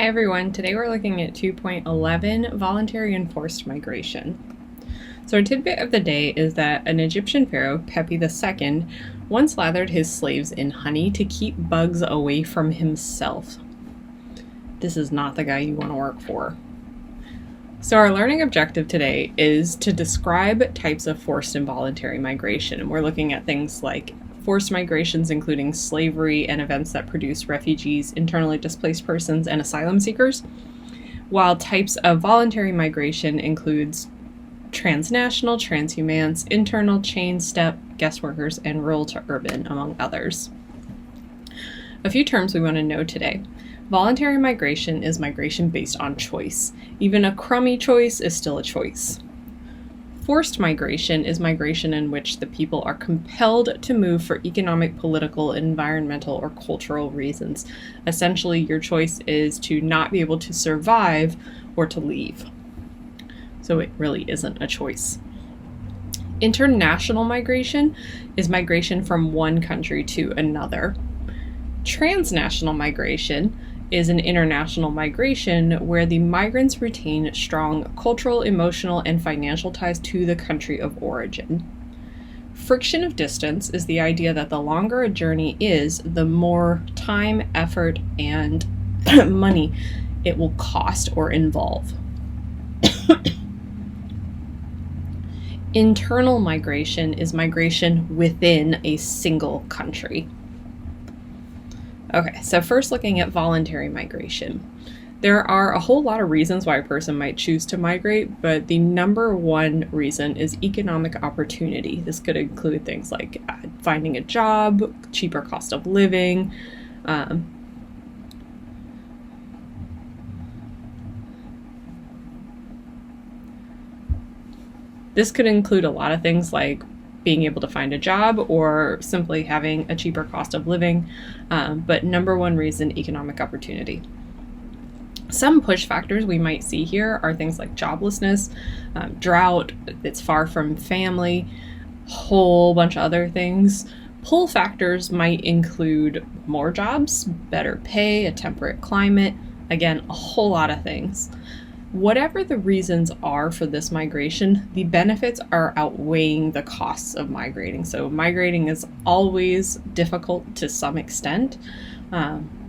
Hi everyone, today we're looking at 2.11, Voluntary and Forced Migration. So our tidbit of the day is that an Egyptian pharaoh, Pepi II, once lathered his slaves in honey to keep bugs away from himself. This is not the guy you want to work for. So our learning objective today is to describe types of forced and voluntary migration. And we're looking at things like forced migrations, including slavery and events that produce refugees, internally displaced persons, and asylum seekers, while types of voluntary migration includes transnational, transhumance, internal, chain, step, guest workers, and rural to urban, among others. A few terms we want to know today. Voluntary migration is migration based on choice. Even a crummy choice is still a choice. Forced migration is migration in which the people are compelled to move for economic, political, environmental, or cultural reasons. Essentially, your choice is to not be able to survive or to leave. So it really isn't a choice. International migration is migration from one country to another. Transnational migration is an international migration where the migrants retain strong cultural, emotional, and financial ties to the country of origin. Friction of distance is the idea that the longer a journey is, the more time, effort, and money it will cost or involve. Internal migration is migration within a single country. Okay, so first looking at voluntary migration. There are a whole lot of reasons why a person might choose to migrate, but the number one reason is economic opportunity. This could include things like finding a job, cheaper cost of living, this could include a lot of things like being able to find a job or simply having a cheaper cost of living. But number one reason, economic opportunity. Some push factors we might see here are things like joblessness, drought, it's far from family, a whole bunch of other things. Pull factors might include more jobs, better pay, a temperate climate, again, a whole lot of things. Whatever the reasons are for this migration, the benefits are outweighing the costs of migrating. So migrating is always difficult to some extent,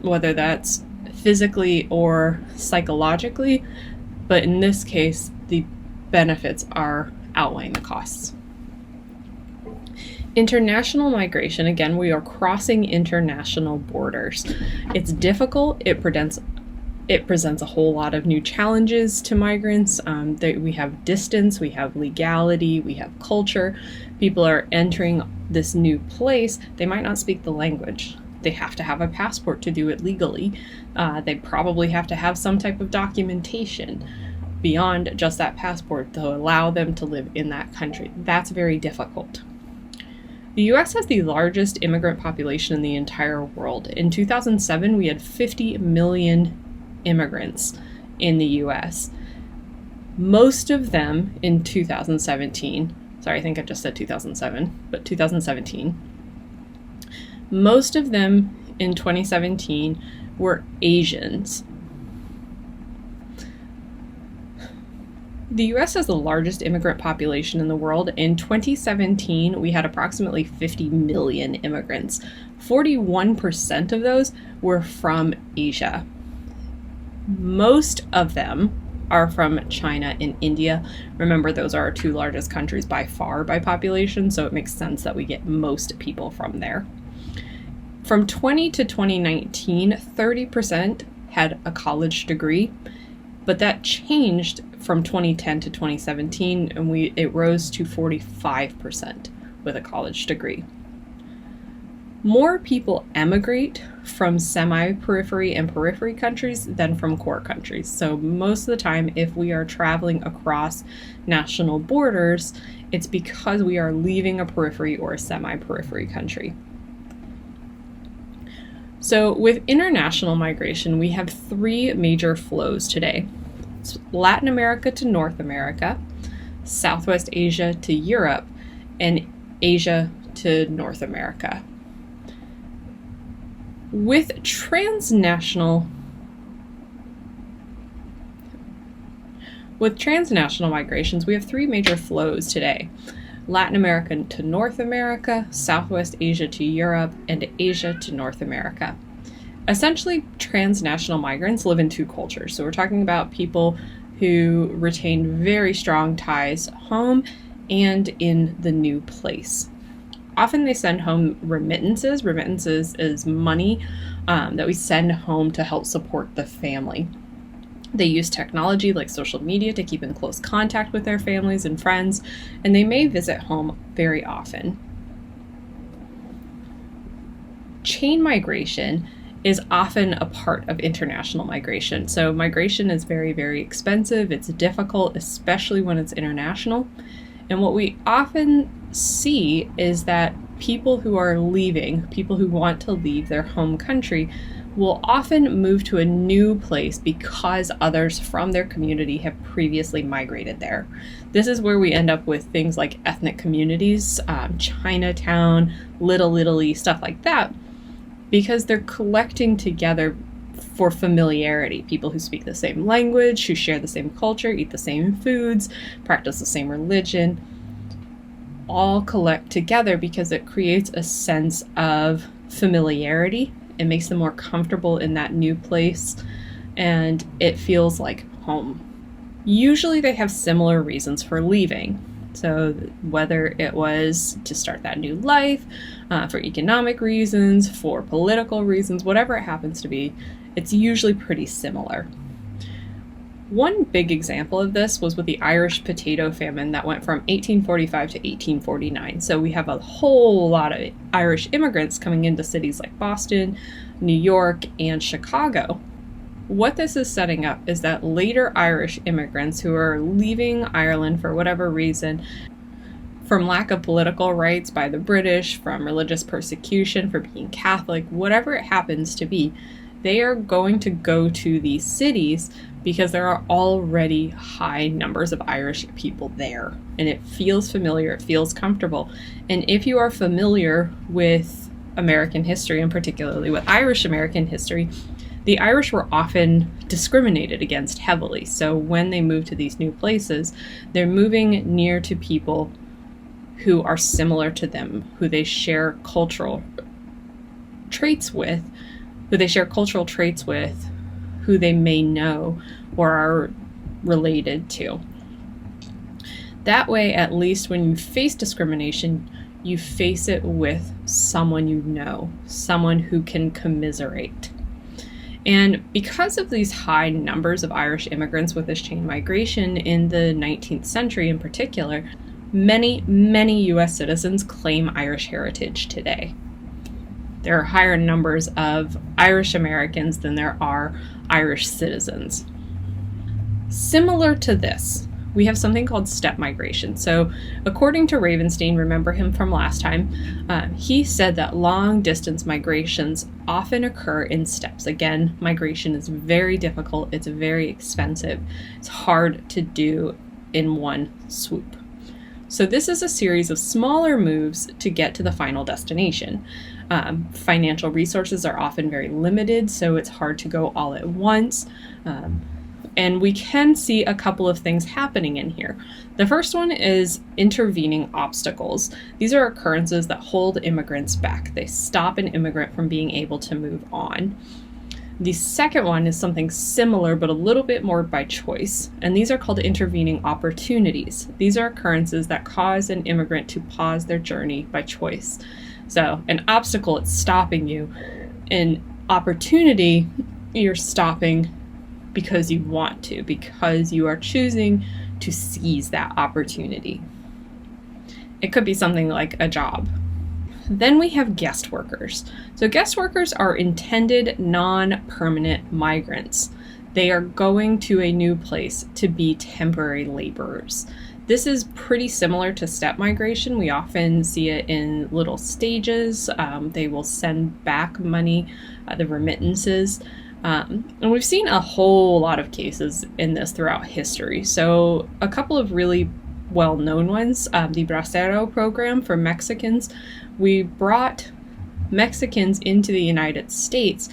whether that's physically or psychologically, but in this case, the benefits are outweighing the costs. International migration, again, we are crossing international borders. It's difficult, it presents a whole lot of new challenges to migrants. We have distance, we have legality, we have culture. People are entering this new place. They might not speak the language. They have to have a passport to do it legally. They probably have to have some type of documentation beyond just that passport to allow them to live in that country. That's very difficult. The U.S. has the largest immigrant population in the entire world. In 2007, we had 50 million immigrants in the U.S. Most of them in 2017, sorry, I think I just said 2007, but 2017, most of them in 2017 were Asians. The U.S. has the largest immigrant population in the world. In 2017, we had approximately 50 million immigrants. 41% of those were from Asia. Most of them are from China and India. Remember, those are our two largest countries by far by population, so it makes sense that we get most people from there. From 20 to 2019, 30% had a college degree, but that changed from 2010 to 2017, and it rose to 45% with a college degree. More people emigrate from semi-periphery and periphery countries than from core countries. So most of the time, if we are traveling across national borders, it's because we are leaving a periphery or a semi-periphery country. So with international migration, we have three major flows today. It's Latin America to North America, Southwest Asia to Europe, and Asia to North America. With transnational With transnational migrations, we have three major flows today: Latin America to North America, Southwest Asia to Europe, and Asia to North America. Essentially, transnational migrants live in two cultures. So we're talking about people who retain very strong ties home and in the new place. Often they send home remittances. Remittances is money that we send home to help support the family. They use technology like social media to keep in close contact with their families and friends, and they may visit home very often. Chain migration is often a part of international migration. So migration is very, very expensive. It's difficult, especially when it's international. And what we often see is that people who are leaving, people who want to leave their home country, will often move to a new place because others from their community have previously migrated there. This is where we end up with things like ethnic communities, Chinatown, Little Italy, stuff like that, because they're collecting together for familiarity. People who speak the same language, who share the same culture, eat the same foods, practice the same religion, all collect together because it creates a sense of familiarity. It makes them more comfortable in that new place, and it feels like home. Usually they have similar reasons for leaving. So whether it was to start that new life, for economic reasons, for political reasons, whatever it happens to be, it's usually pretty similar. One big example of this was with the Irish potato famine that went from 1845 to 1849. So we have a whole lot of Irish immigrants coming into cities like Boston, New York, and Chicago. What this is setting up is that later Irish immigrants who are leaving Ireland for whatever reason, from lack of political rights by the British, from religious persecution, for being Catholic, whatever it happens to be, they are going to go to these cities because there are already high numbers of Irish people there. And it feels familiar, it feels comfortable. And if you are familiar with American history, and particularly with Irish American history, the Irish were often discriminated against heavily. So when they move to these new places, they're moving near to people who are similar to them, who they share cultural traits with, who they may know or are related to. That way, at least when you face discrimination, you face it with someone you know, someone who can commiserate. And because of these high numbers of Irish immigrants with this chain migration in the 19th century in particular, many U.S. citizens claim Irish heritage today. There are higher numbers of Irish Americans than there are Irish citizens. Similar to this, we have something called step migration. So according to Ravenstein, remember him from last time, he said that long distance migrations often occur in steps. Again, migration is very difficult. It's very expensive. It's hard to do in one swoop. So this is a series of smaller moves to get to the final destination. Financial resources are often very limited, so it's hard to go all at once. And we can see a couple of things happening in here. The first one is intervening obstacles. These are occurrences that hold immigrants back. They stop an immigrant from being able to move on. The second one is something similar, but a little bit more by choice, and these are called intervening opportunities. These are occurrences that cause an immigrant to pause their journey by choice. So an obstacle, it's stopping you. An opportunity, you're stopping because you want to, because you are choosing to seize that opportunity. It could be something like a job. Then we have guest workers. So guest workers are intended non-permanent migrants. They are going to a new place to be temporary laborers. This is pretty similar to step migration. We often see it in little stages. They will send back money, the remittances. And we've seen a whole lot of cases in this throughout history. So a couple of really well-known ones, the Bracero program for Mexicans. We brought Mexicans into the United States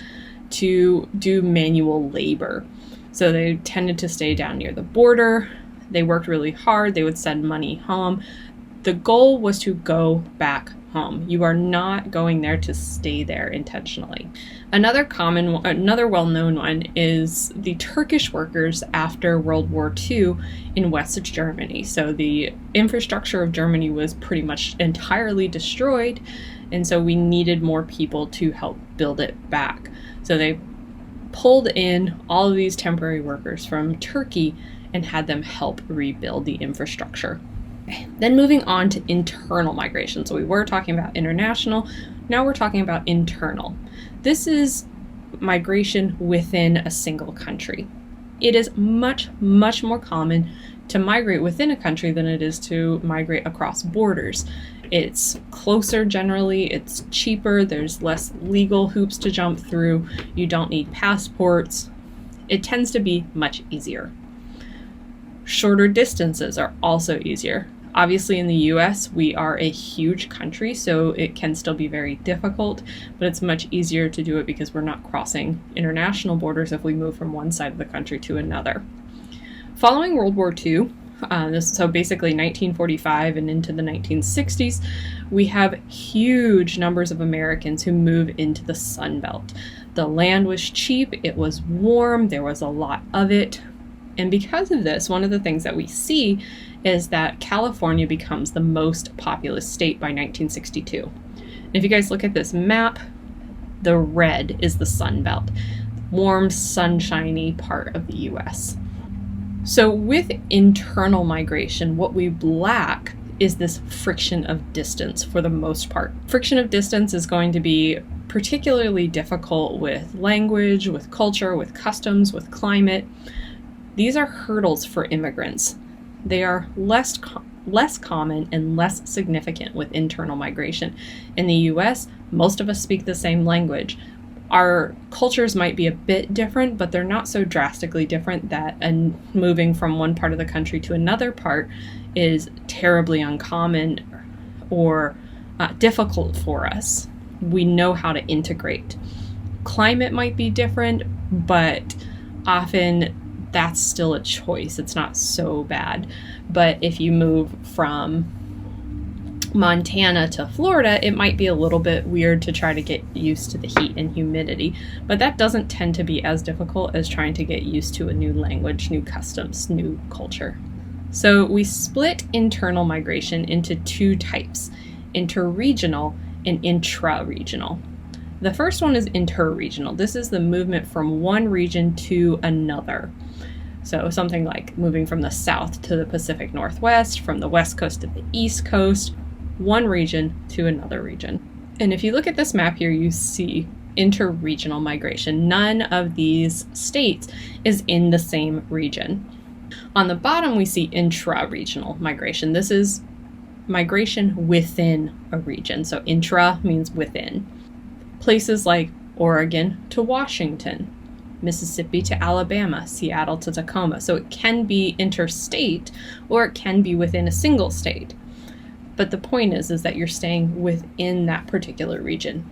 to do manual labor. So they tended to stay down near the border. They worked really hard. They would send money home. The goal was to go back home. You are not going there to stay there intentionally. Another well-known one is the Turkish workers after World War II in West Germany. So the infrastructure of Germany was pretty much entirely destroyed, and so we needed more people to help build it back. So they pulled in all of these temporary workers from Turkey and had them help rebuild the infrastructure. Then moving on to internal migration. So we were talking about international, now we're talking about internal. This is migration within a single country. It is much, much more common to migrate within a country than it is to migrate across borders. It's closer generally, it's cheaper, there's less legal hoops to jump through, you don't need passports. It tends to be much easier. Shorter distances are also easier. Obviously in the US, we are a huge country, so it can still be very difficult, but it's much easier to do it because we're not crossing international borders if we move from one side of the country to another. Following World War II, so basically 1945 and into the 1960s, we have huge numbers of Americans who move into the Sun Belt. The land was cheap, it was warm, there was a lot of it. And because of this, one of the things that we see is that California becomes the most populous state by 1962. And if you guys look at this map, the red is the Sun Belt, warm, sunshiny part of the US. So with internal migration, what we lack is this friction of distance for the most part. Friction of distance is going to be particularly difficult with language, with culture, with customs, with climate. These are hurdles for immigrants. They are less common and less significant with internal migration. In the US, most of us speak the same language. Our cultures might be a bit different, but they're not so drastically different that moving from one part of the country to another part is terribly uncommon or difficult for us. We know how to integrate. Climate might be different, but often that's still a choice. It's not so bad. But if you move from Montana to Florida, it might be a little bit weird to try to get used to the heat and humidity, but that doesn't tend to be as difficult as trying to get used to a new language, new customs, new culture. So we split internal migration into two types, interregional and intra-regional. The first one is interregional. This is the movement from one region to another. So something like moving from the south to the Pacific Northwest, from the west coast to the east coast, one region to another region. And if you look at this map here, you see interregional migration. None of these states is in the same region. On the bottom, we see intra-regional migration. This is migration within a region. So intra means within. Places like Oregon to Washington, Mississippi to Alabama, Seattle to Tacoma. So it can be interstate or it can be within a single state. But the point is that you're staying within that particular region.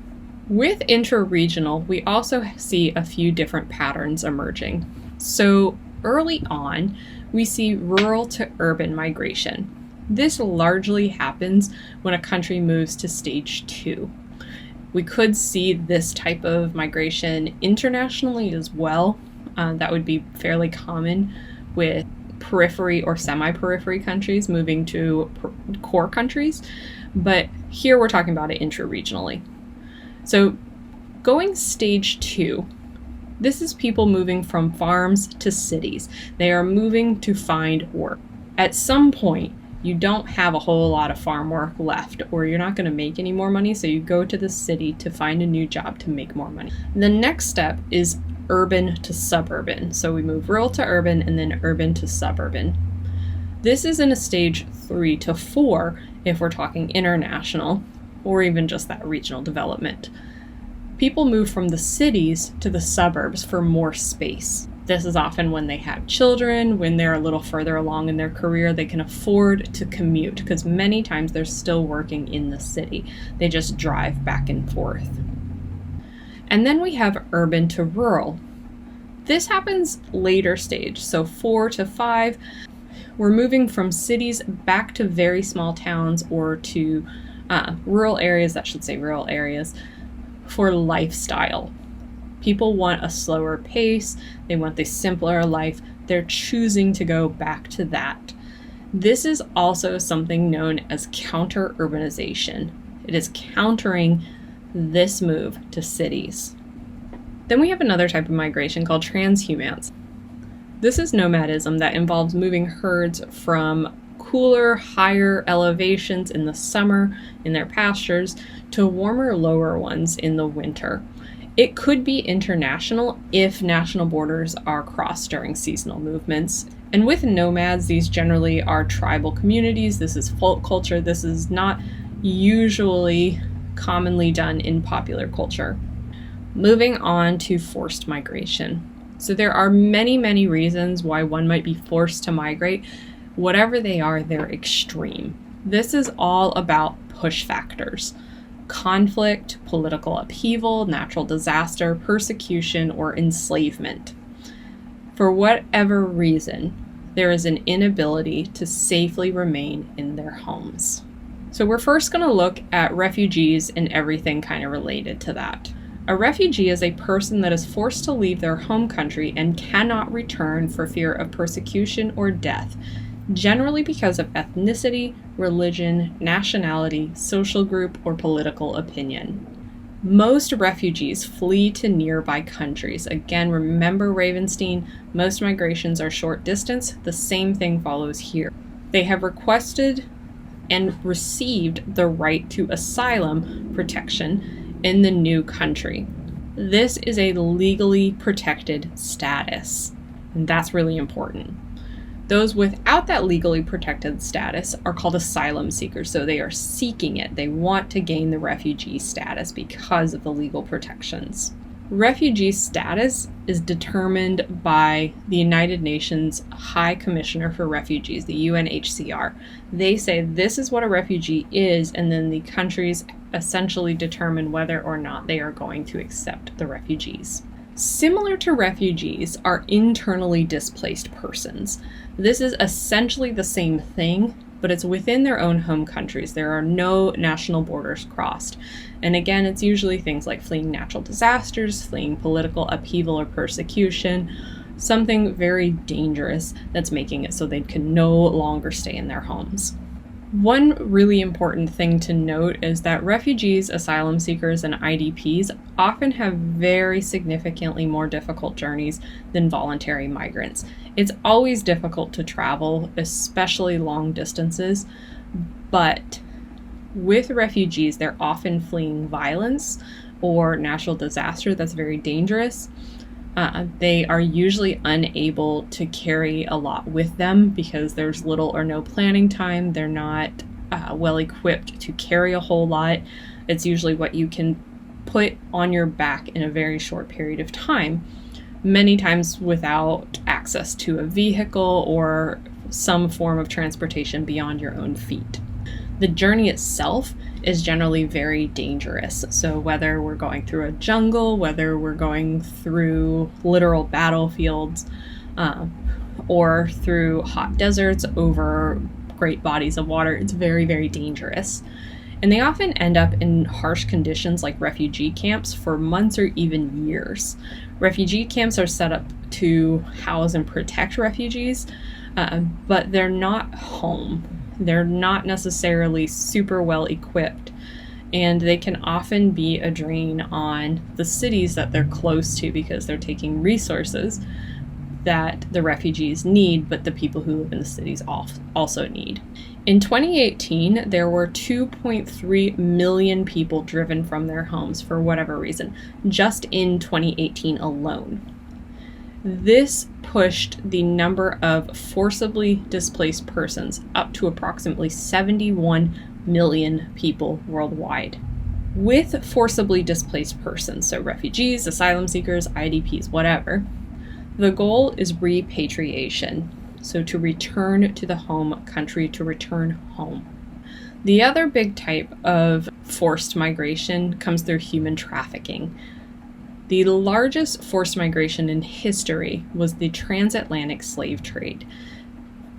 With intra-regional, we also see a few different patterns emerging. So early on, we see rural to urban migration. This largely happens when a country moves to stage 2. We could see this type of migration internationally as well. That would be fairly common with periphery or semi-periphery countries moving to core countries. But here we're talking about it intra-regionally. So going stage 2, this is people moving from farms to cities. They are moving to find work. At some point, you don't have a whole lot of farm work left, or you're not going to make any more money, so you go to the city to find a new job to make more money. The next step is urban to suburban. So we move rural to urban and then urban to suburban. This is in a stage 3 to 4 if we're talking international, or even just that regional development. People move from the cities to the suburbs for more space. This is often when they have children, when they're a little further along in their career, they can afford to commute because many times they're still working in the city. They just drive back and forth. And then we have urban to rural. This happens later stage, so 4 to 5. We're moving from cities back to very small towns or to rural areas for lifestyle. People want a slower pace, they want the simpler life, they're choosing to go back to that. This is also something known as counter-urbanization. It is countering this move to cities. Then we have another type of migration called transhumance. This is nomadism that involves moving herds from cooler, higher elevations in the summer in their pastures to warmer, lower ones in the winter. It could be international if national borders are crossed during seasonal movements. And with nomads, these generally are tribal communities. This is folk culture. This is not usually commonly done in popular culture. Moving on to forced migration. So there are many, many reasons why one might be forced to migrate. Whatever they are, they're extreme. This is all about push factors. Conflict, political upheaval, natural disaster, persecution, or enslavement. For whatever reason, there is an inability to safely remain in their homes. So we're first going to look at refugees and everything kind of related to that. A refugee is a person that is forced to leave their home country and cannot return for fear of persecution or death, generally because of ethnicity, religion, nationality, social group, or political opinion. Most refugees flee to nearby countries. Again, remember Ravenstein, most migrations are short distance. The same thing follows here. They have requested and received the right to asylum protection in the new country. This is a legally protected status, and that's really important. Those without that legally protected status are called asylum seekers, so they are seeking it. They want to gain the refugee status because of the legal protections. Refugee status is determined by the United Nations High Commissioner for Refugees, the UNHCR. They say this is what a refugee is, and then the countries essentially determine whether or not they are going to accept the refugees. Similar to refugees are internally displaced persons. This is essentially the same thing, but it's within their own home countries. There are no national borders crossed. And again, it's usually things like fleeing natural disasters, fleeing political upheaval or persecution, something very dangerous that's making it so they can no longer stay in their homes. One really important thing to note is that refugees, asylum seekers, and IDPs often have very significantly more difficult journeys than voluntary migrants. It's always difficult to travel, especially long distances, but with refugees, they're often fleeing violence or natural disaster that's very dangerous. They are usually unable to carry a lot with them because there's little or no planning time. They're not well equipped to carry a whole lot. It's usually what you can put on your back in a very short period of time, many times without access to a vehicle or some form of transportation beyond your own feet. The journey itself is generally very dangerous. So whether we're going through a jungle, whether we're going through literal battlefields, or through hot deserts over great bodies of water, it's very, very dangerous. And they often end up in harsh conditions like refugee camps for months or even years. Refugee camps are set up to house and protect refugees, but they're not home. They're not necessarily super well equipped, and they can often be a drain on the cities that they're close to because they're taking resources that the refugees need, but the people who live in the cities also need. In 2018, there were 2.3 million people driven from their homes for whatever reason, just in 2018 alone. This pushed the number of forcibly displaced persons up to approximately 71 million people worldwide. With forcibly displaced persons, so refugees, asylum seekers, IDPs, whatever, the goal is repatriation, so to return to the home country, to return home. The other big type of forced migration comes through human trafficking. The largest forced migration in history was the transatlantic slave trade.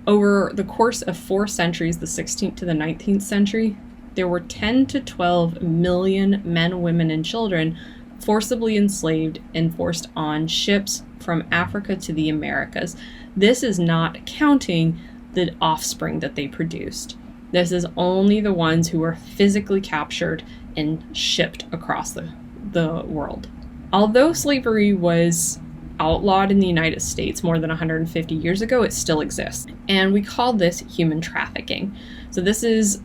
Over the course of 4 centuries, the 16th to the 19th century, there were 10 to 12 million men, women, and children forcibly enslaved and forced on ships from Africa to the Americas. This is not counting the offspring that they produced. This is only the ones who were physically captured and shipped across the world. Although slavery was outlawed in the United States more than 150 years ago, it still exists. And we call this human trafficking. So this is,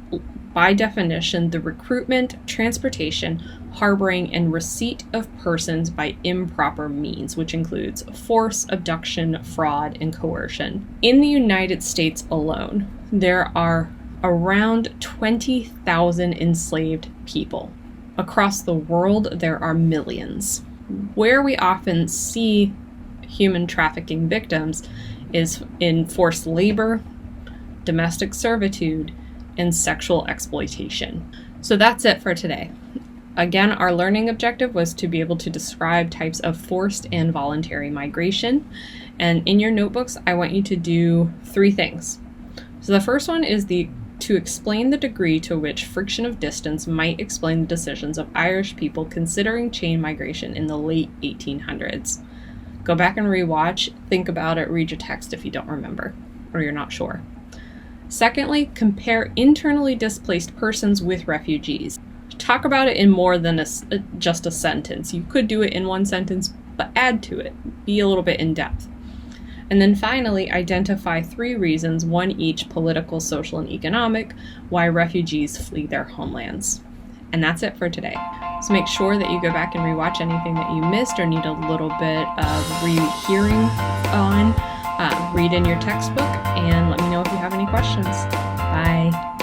by definition, the recruitment, transportation, harboring, and receipt of persons by improper means, which includes force, abduction, fraud, and coercion. In the United States alone, there are around 20,000 enslaved people. Across the world, there are millions. Where we often see human trafficking victims is in forced labor, domestic servitude, and sexual exploitation. So that's it for today. Again, our learning objective was to be able to describe types of forced and voluntary migration. And in your notebooks, I want you to do 3 things. So the first one is to explain the degree to which friction of distance might explain the decisions of Irish people considering chain migration in the late 1800s. Go back and rewatch, think about it, read your text if you don't remember or you're not sure. Secondly, compare internally displaced persons with refugees. Talk about it in more than just a sentence. You could do it in 1 sentence, but add to it. Be a little bit in depth. And then finally, identify 3 reasons, 1 each, political, social, and economic, why refugees flee their homelands. And that's it for today. So make sure that you go back and rewatch anything that you missed or need a little bit of rehearing on. Read in your textbook and let me know if you have any questions. Bye.